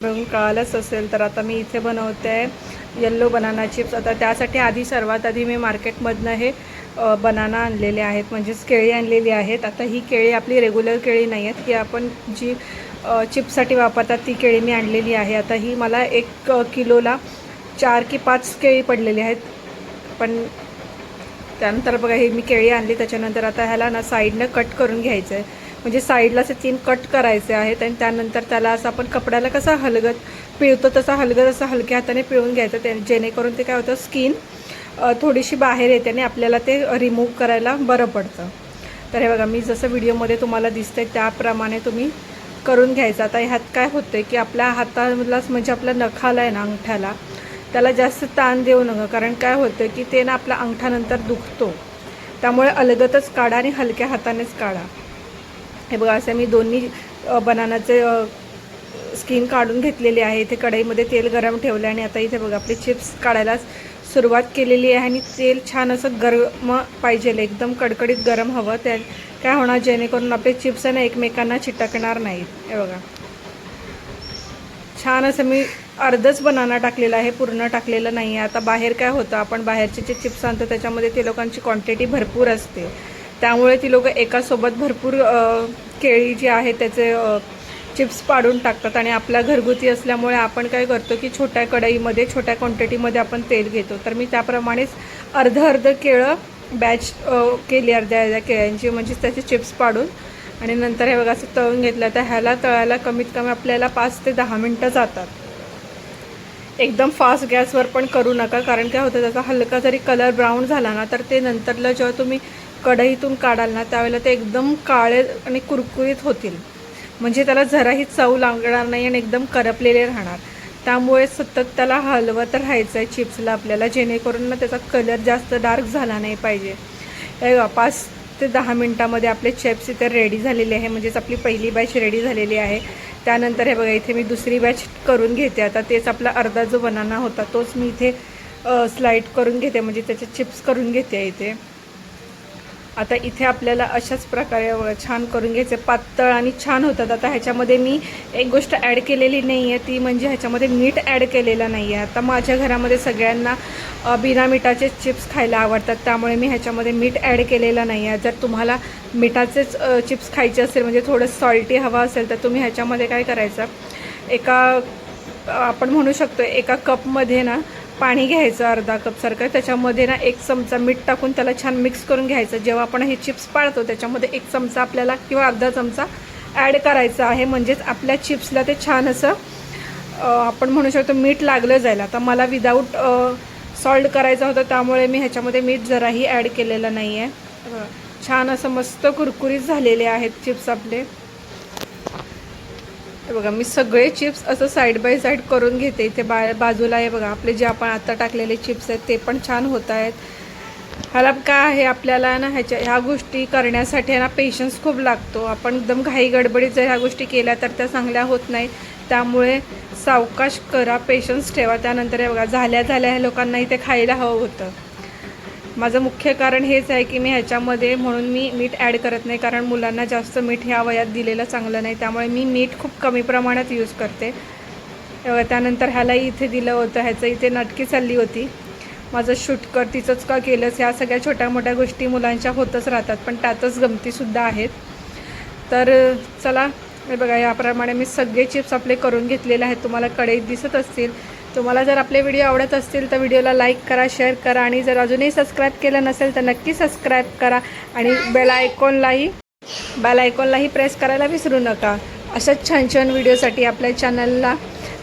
बघून कळालंच असेल तर आता मी इथे बनवते आहे येल्लो बनाना चिप्स. आता त्यासाठी सर्वात आधी मी मार्केटमधनं हे बनाना आणलेले आहेत, म्हणजेच केळी आणलेली आहेत. आता ही केळी आपली रेग्युलर केळी नाही आहेत, ही आपण जी चिप्ससाठी वापरतात ती केळी मी आणलेली आहे. आता ही मला 1 किलोला 4 की 5 केळी पडलेली आहेत. पण त्यानंतर बघा ही मी केळी आणली, त्याच्यानंतर आता ह्याला ना साईडनं कट करून घ्यायचं आहे. म्हणजे साईडला असे 3 कट करायचे आहेत आणि त्यानंतर त्याला असं आपण कपड्याला कसा हलगत पिळतो तसा असं हलक्या हाताने पिळून घ्यायचं, जेणेकरून ते काय होतं स्किन थोडीशी बाहेर येते आणि आपल्याला ते रिमूव्ह करायला बरं पडतं. तर हे बघा मी जसं व्हिडिओमध्ये तुम्हाला दिसतंय त्याप्रमाणे तुम्ही करून घ्यायचं. आता ह्यात काय होतं की आपल्या हातालाच म्हणजे आपल्या नखाला आहे ना अंगठ्याला त्याला जास्त ताण देऊ नका, कारण काय होतं की ते ना आपला अंगठानंतर दुखतो. त्यामुळे अलगतच काढा आणि हलक्या हातानेच काढा. हे बघा असं मी दोन्ही बनानाचे स्किन काढून घेतलेली आहे. इथे कढईमध्ये तेल गरम ठेवलं आणि आता इथे बघा आपले चिप्स काढायला सुरुवात केलेली आहे. आणि तेल छान असं गरम पाहिजे, एकदम कडकडीत गरम हवं. त्या काय होणार जेणेकरून आपले चिप्स आहे ना एकमेकांना चिटकणार नाहीत. हे बघा छान असं मी अर्धच बनाना टाकलेला आहे, पूर्ण टाकलेलं नाही आहे. आता बाहेर काय होतं आपण बाहेरचे जे चिप्स आणतो त्याच्यामध्ये ते लोकांची क्वांटिटी भरपूर असते, त्यामुळे ती लोक एकासोबत भरपूर केळी जी आहे त्याचे चिप्स पाडून टाकतात. आणि आपल्या घरगुती असल्यामुळे आपण काय करतो की छोट्या कढईमध्ये छोट्या क्वांटिटीमध्ये आपण तेल घेतो. तर मी त्याप्रमाणेच अर्ध केळं बॅच केली अर्ध्या केळ्यांची, म्हणजे त्याचे चिप्स पाडून आणि नंतर हे बघा असं तळून घेतलं. तर ह्याला तळायला कमीत कमी आपल्याला 5 ते 10 मिनटं जातात. एकदम फास्ट गॅसवर पण करू नका, कारण काय होतं त्याचा हलका जरी कलर ब्राऊन झाला ना तर ते नंतरला जेव्हा तुम्ही कढईतून काढाल ना त्यावेळेला ते एकदम काळे आणि कुरकुरीत होतील, म्हणजे त्याला जराही चव लागणार नाही आणि एकदम करपलेले राहणार. त्यामुळे सतत त्याला हलवत राहायचं आहे चिप्सला आपल्याला, जेणेकरून ना त्याचा कलर जास्त डार्क झाला नाही पाहिजे. हे 5 ते 10 मिनटामध्ये आपले चिप्स इथे रेडी झालेले आहे, म्हणजेच आपली पहिली बॅच रेडी झालेली आहे. त्यानंतर हे बघा इथे मी दुसरी बॅच करून घेते. आता तेच आपला अर्धा जो बनाना होता तोच मी इथे स्लाईड करून घेते, म्हणजे त्याचे चिप्स करून घेते इथे. आता इथे आपल्याला अशाच प्रकारे छान करून घ्यायचे, पातळ आणि छान होतात. आता ह्याच्यामध्ये मी एक गोष्ट ॲड केलेली नाही आहे, ती म्हणजे ह्याच्यामध्ये मीठ ॲड केलेलं नाही आहे. आता माझ्या घरामध्ये सगळ्यांना बिना मिठाचे चिप्स खायला आवडतात, त्यामुळे मी ह्याच्यामध्ये मीठ ॲड केलेलं नाही आहे. जर तुम्हाला मिठाचेच चिप्स खायचे असेल, म्हणजे थोडं सॉल्टी हवा असेल, तर तुम्ही ह्याच्यामध्ये काय करायचं, आपण म्हणू शकतो एका कपमध्ये ना पाणी घ्यायचं अर्धा कपसारखं, त्याच्यामध्ये ना 1 चमचा मीठ टाकून त्याला छान मिक्स करून घ्यायचं. जेव्हा आपण हे चिप्स पाळतो त्याच्यामध्ये 1 चमचा आपल्याला किंवा अर्धा चमचा ॲड करायचा आहे, म्हणजेच आपल्या चिप्सला ते छान असं आपण म्हणू शकतो मीठ लागलं जाईल. आता मला विदाऊट सॉल्ट करायचं होतं, त्यामुळे मी ह्याच्यामध्ये मीठ जराही ॲड केलेलं नाही आहे. छान असं मस्त कुरकुरीत झालेले आहेत चिप्स आपले. बघा मी सगळे चिप्स असं साईड बाय साईड करून घेते. इथे बाजूला आहे बघा आपले जे आपण आता टाकलेले चिप्स आहेत ते पण छान होत आहेत. ह्याला काय आहे आपल्याला ना ह्या गोष्टी करण्यासाठी ना पेशन्स खूप लागतो. आपण एकदम घाई गडबडीत जर ह्या गोष्टी केल्या तर त्या चांगल्या होत नाही, त्यामुळे सावकाश करा, पेशन्स ठेवा. त्यानंतर हे बघा झाल्या ह्या लोकांना इथे खायला हवं होतं. माझं मुख्य कारण हेच आहे की मी ह्याच्यामध्ये म्हणून मी मीठ ॲड करत नाही, कारण मुलांना जास्त मीठ ह्या वयात दिलेलं चांगलं नाही, त्यामुळे मी मीठ खूप कमी प्रमाणात यूज करते. त्यानंतर ह्यालाही इथे दिलं होतं, ह्याचं इथे नाटकी चालली होती, माझं शूट कर तिचंच का केलंस. ह्या सगळ्या छोट्या मोठ्या गोष्टी मुलांच्या होतच राहतात, पण त्यातच गमतीसुद्धा आहेत. तर चला हे बघा याप्रमाणे मी सगळे चिप्स आपले करून घेतलेले आहेत. तुम्हाला कढईत दिसत असतील. तुम्हाला जर आपले व्हिडिओ आवडत असतील तर व्हिडिओला लाईक करा, शेअर करा आणि जर अजूनही सबस्क्राईब केलं नसेल तर नक्की सबस्क्राईब करा आणि बेल आयकॉनलाही प्रेस करायला विसरू नका. अशाच छान छान व्हिडिओसाठी आपल्या चॅनलला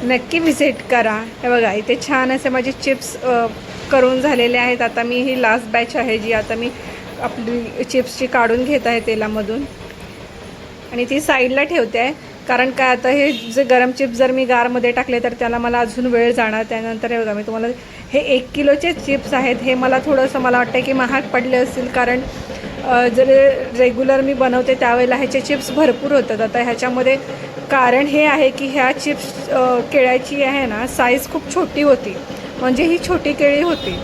नक्की व्हिजिट करा. हे बघा इथे छान असे माझे चिप्स करून झालेले आहेत. आता मी ही लास्ट बॅच आहे जी आता मी आपली चिप्सची काढून घेत आहे तेलामधून आणि ती साईडला ठेवते आहे, कारण काय आता हे जे गरम चिप्स जर मी गारमध्ये टाकले तर त्याला मला अजून वेळ जाणार. त्यानंतर हे बघा मी तुम्हाला हे 1 किलोचे चिप्स आहेत. हे मला थोडंसं मला वाटतं की महाग पडले असतील, कारण जर रेग्युलर मी बनवते त्यावेळेला ह्याचे चिप्स भरपूर होतात. आता ह्याच्यामध्ये कारण हे आहे की ह्या चिप्स केळ्याची आहे ना साईज खूप छोटी होती, म्हणजे ही छोटी केळी होती.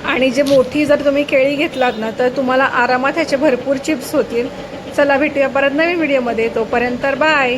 आणि जे मोठी जर तुम्ही केळी घेतलात ना तर तुम्हाला आरामात ह्याचे भरपूर चिप्स होतील. चला भेटूया परत नवीन व्हिडिओमध्ये, तोपर्यंत बाय.